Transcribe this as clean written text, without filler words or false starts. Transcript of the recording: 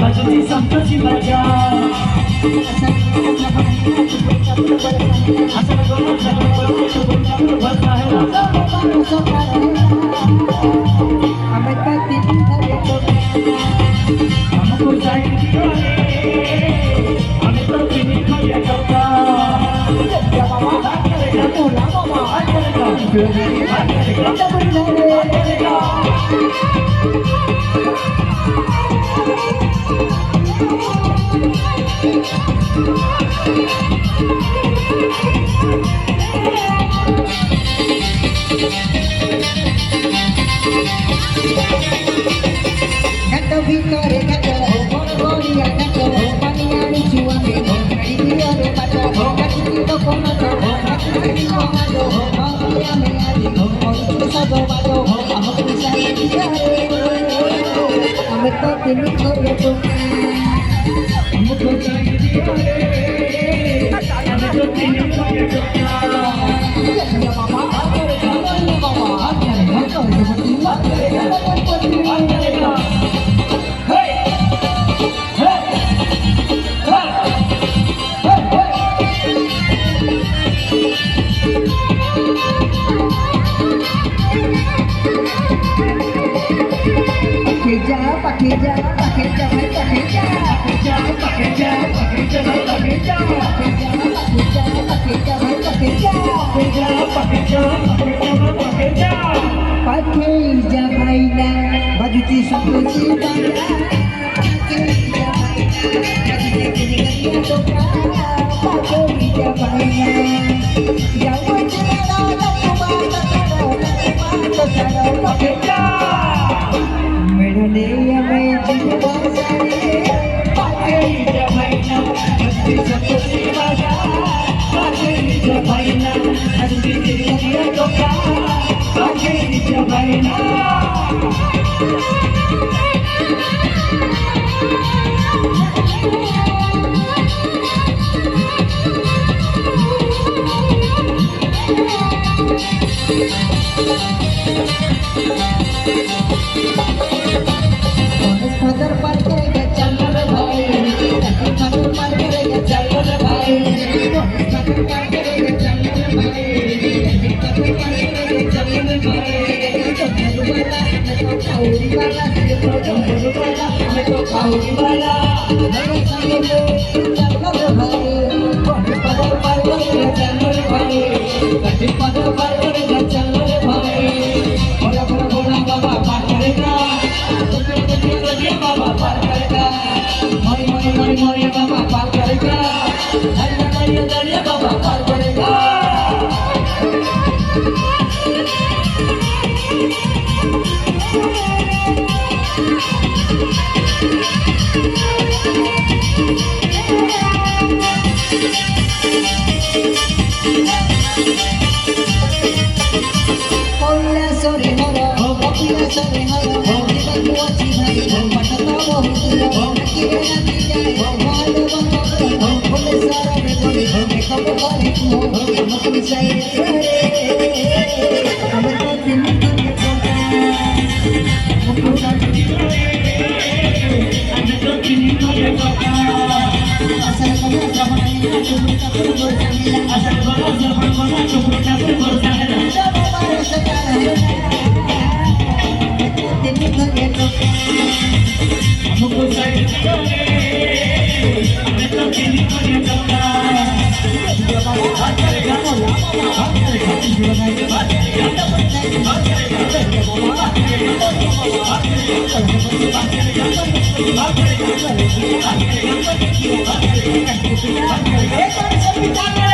Baju sampai baca asal golo sabun bahasa hela हमको चाहिए हमें तो किन्हीं को ये करता क्या बाबा करेगा बोला बाबा करेगा करेगा Gato Victoria, gato, Bonoria, gato, Paniani, Chuame, Rio de Pato, Gatito Comato, Gatito Comato, Maria Meadi, Sabo Bato, Amorisa Yare, Ameto Tiniko Yato, हमको चाहिए हमें तो किन्हीं को ये करता Ya mama, kरेगा mama, kरेगा तो seperti करेगा हे हे pakai jabaina baju tisuk kunci banda pakai jabaina jangan cerita pakai Medanea main jiwa saya pakai jabaina hati seperti baja pakai jabaina hati dia doka pakai jabaina Father Parker Chandler Bhai, Father Parker Chandler Bhai, Father Parker Chandler Bhai, Father Parker Chandler Bhai, Kauri wala, Kauri wala, Naya Sango Chandler Bhai, Father Parker Chandler Bhai, Father Parker Chandler Bhai, Bora bora bora baba Parker Baba par karega, mori mori mori mori baba par karega, dariya dariya dariya baba par karega. Koila sore horo, koila sore horo, dibantu aci bhai, patata bahuturo, kire nati jaye, malu bangoro, bole sara me bole, ekam kare tu, hamko sai kare, hamko din kare kota, hamko हमें तो किन्हीं को ये करता asal kamu sama ini aku minta berburu sambil asal golo sabun bahasa hela coba baru sekarang. Ini kalian हमको चाहिए हमें तो किन्हीं को ये करता करेगा Eka bisa bicara